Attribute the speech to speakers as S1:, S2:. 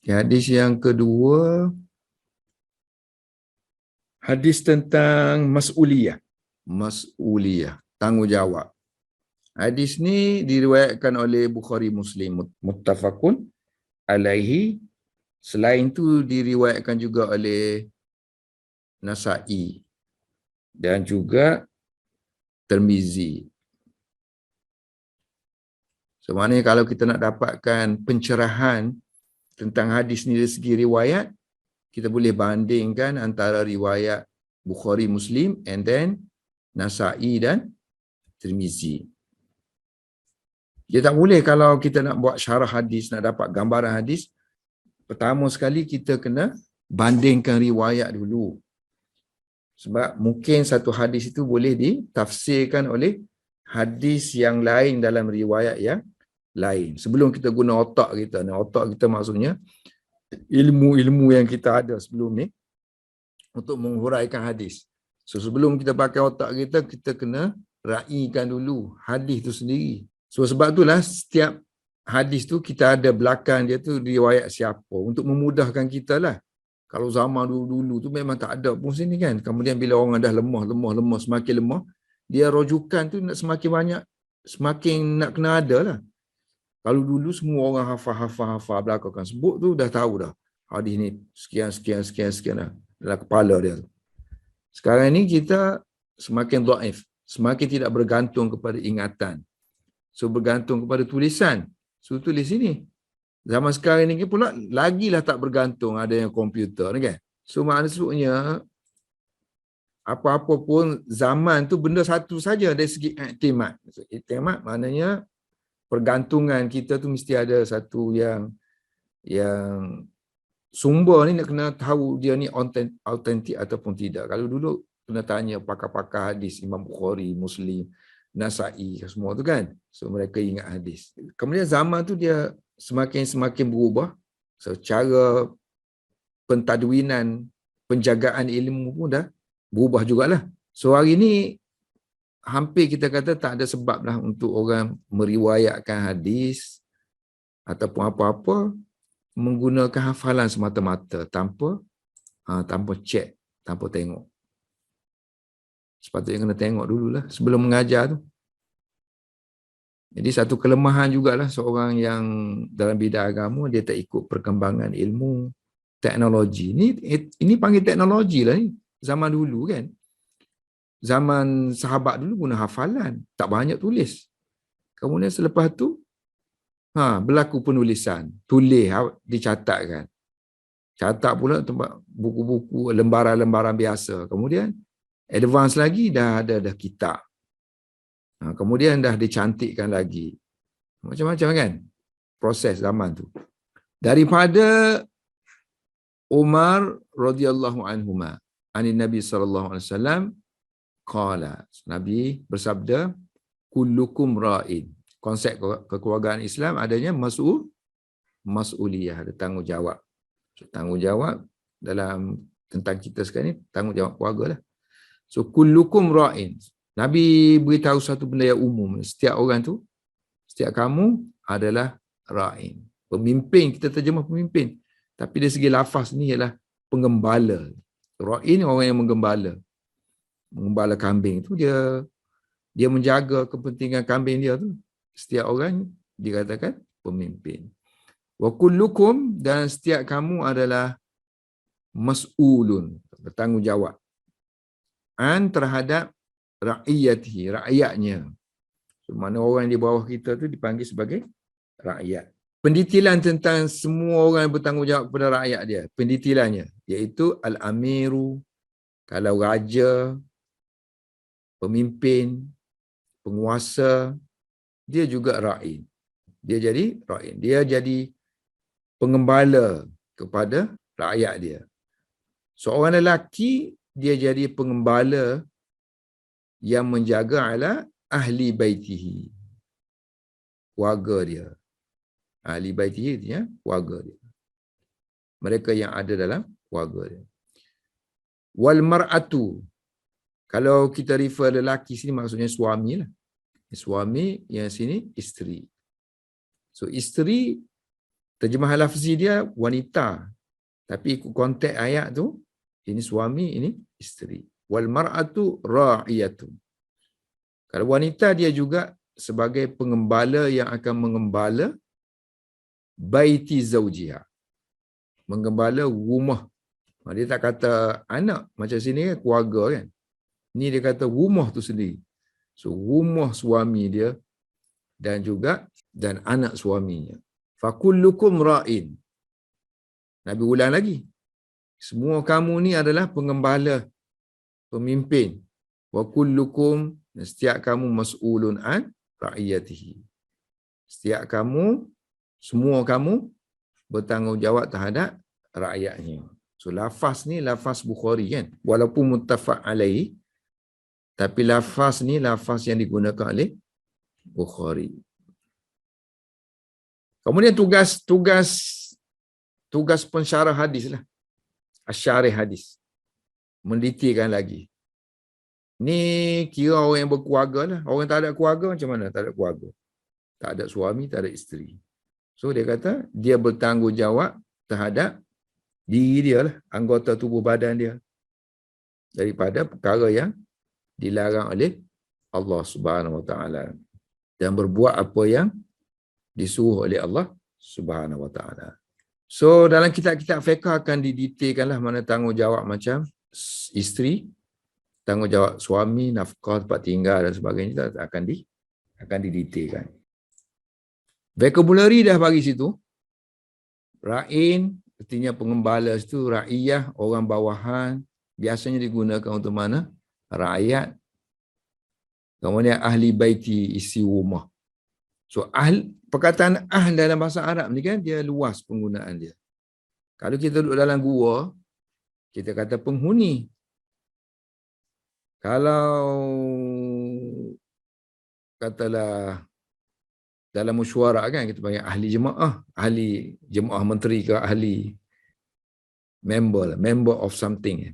S1: Hadis yang kedua, hadis tentang mas'uliyah. Mas'uliyah, tanggungjawab. Hadis ni diriwayatkan oleh Bukhari Muslim, muttafaqun alaihi. Selain tu diriwayatkan juga oleh Nasa'i dan juga Tirmizi. So, maknanya kalau kita nak dapatkan pencerahan tentang hadis ni dari segi riwayat, kita boleh bandingkan antara riwayat Bukhari Muslim and then Nasa'i dan Tirmizi. Dia tak boleh kalau kita nak buat syarah hadis, nak dapat gambaran hadis, pertama sekali kita kena bandingkan riwayat dulu. Sebab mungkin satu hadis itu boleh ditafsirkan oleh hadis yang lain dalam riwayat yang lain. Sebelum kita guna otak kita, otak kita maksudnya ilmu-ilmu yang kita ada sebelum ni untuk menghuraikan hadis. So sebelum kita pakai otak kita, kita kena raikan dulu hadis tu sendiri. So sebab itulah setiap hadis tu kita ada belakang dia tu riwayat siapa untuk memudahkan kita lah. Kalau zaman dulu-dulu tu memang tak ada pun sini kan. Kemudian bila orang dah lemah, semakin lemah, dia rujukan tu nak semakin banyak, semakin nak kena ada lah. Kalau dulu semua orang hafal belakang sebut tu dah tahu dah. Hadis ni sekian dah dalam kepala dia. Sekarang ni kita semakin dhaif, semakin tidak bergantung kepada ingatan. So bergantung kepada tulisan. So tulis sini. Zaman sekarang ni pula lagilah tak bergantung, ada yang komputer kan. So maksudnya apa-apa pun zaman tu benda satu saja dari segi iktimad. Iktimad maknanya pergantungan kita tu mesti ada satu yang sumber ni nak kena tahu dia ni autentik ataupun tidak. Kalau dulu kena tanya pakar-pakar hadis, Imam Bukhari, Muslim, Nasa'i semua tu kan. So mereka ingat hadis. Kemudian zaman tu dia semakin berubah. So cara pentadwinan, penjagaan ilmu pun dah berubah jugalah. So hari ni hampir kita kata tak ada sebab lah untuk orang meriwayatkan hadis ataupun apa-apa menggunakan hafalan semata-mata tanpa cek, tanpa tengok. Sepatutnya kena tengok dululah sebelum mengajar tu. Jadi satu kelemahan jugalah seorang yang dalam bidang agama, dia tak ikut perkembangan ilmu, teknologi. Ini panggil teknologi lah ni. Zaman dulu kan. Zaman sahabat dulu guna hafalan, tak banyak tulis. Kemudian selepas tu berlaku penulisan, tulis, dicatatkan. Catat pula tempat buku-buku, lembaran-lembaran biasa. Kemudian advance lagi dah ada kitab. Kemudian dah dicantikkan lagi. Macam-macam kan proses zaman tu. Daripada Umar radhiyallahu anhuma, anin Nabi sallallahu alaihi wasallam qala, Nabi bersabda, kullukum ra'in. Konsep kekeluargaan Islam adanya mas'uliyah, ada tanggungjawab. So, tanggungjawab dalam tentang kita sekarang ni, tanggungjawab keluarga lah. So kullukum ra'in. Nabi beritahu satu benda yang umum. Setiap orang tu, setiap kamu adalah ra'in. Pemimpin, kita terjemah pemimpin. Tapi dari segi lafaz ni ialah penggembala. Ra'in orang yang menggembala. Menggembala kambing tu dia menjaga kepentingan kambing dia tu. Setiap orang dikatakan pemimpin. Wa kullukum, dan setiap kamu adalah mas'ulun, bertanggungjawab. An terhadap ra'iyatihi, rakyatnya. So, mana orang di bawah kita tu dipanggil sebagai rakyat. Pendetilan tentang semua orang yang bertanggungjawab kepada rakyat dia, pendetilannya, iaitu al-amiru, kalau raja, pemimpin, penguasa, dia juga ra'in. Dia jadi ra'in. Dia jadi pengembala kepada rakyat dia. Seorang lelaki, dia jadi pengembala yang menjaga ala ahli baitihi, keluarga dia. Ahli baitihi dia keluarga dia. Mereka yang ada dalam keluarga dia. Wal mar'atu, kalau kita refer lelaki sini maksudnya suami lah. Suami, yang sini isteri. So isteri terjemahan lafzi dia wanita. Tapi ikut konteks ayat tu, ini suami, ini isteri. Wal mar'atu ra'iyatun. Kalau wanita dia juga sebagai pengembala yang akan mengembala baiti zawjiha. Mengembala rumah. Dia tak kata anak. Macam sini kan keluarga kan. Ni dia kata rumah tu sendiri. So rumah suami dia dan anak suaminya. Fakullukum ra'in. Nabi ulang lagi. Semua kamu ni adalah pengembala, pemimpin. Wa kullukum, setiap kamu mas'ulun an ra'iyatihi. Setiap kamu, semua kamu bertanggungjawab terhadap rakyatnya. So lafaz ni lafaz Bukhari kan. Walaupun muttafaq alaih, tapi lafaz ni lafaz yang digunakan oleh Bukhari. Kemudian tugas pensyarah hadis lah. Asyarih hadis. Mendetailkan lagi. Ni kira orang yang berkeluarga lah. Orang tak ada keluarga macam mana? Tak ada keluarga. Tak ada suami, tak ada isteri. So dia kata, dia bertanggungjawab terhadap diri dia lah. Anggota tubuh badan dia. Daripada perkara yang dilarang oleh Allah Subhanahu Wa Taala. Dan berbuat apa yang disuruh oleh Allah Subhanahu Wa Taala. So dalam kitab-kitab fiqh akan didetailkanlah mana tanggungjawab macam isteri, tanggungjawab suami, nafkah, tempat tinggal dan sebagainya akan didetailkan. Vocabulary dah bagi situ. Ra'in artinya pengembala situ, ra'iyah orang bawahan, biasanya digunakan untuk mana? Rakyat. Kemudian ahli baiti, isi rumah. So perkataan dalam bahasa Arab ni kan dia luas penggunaan dia. Kalau kita duduk dalam gua, kita kata penghuni. Kalau katalah dalam mesyuarat kan kita panggil ahli jemaah menteri ke ahli member of something.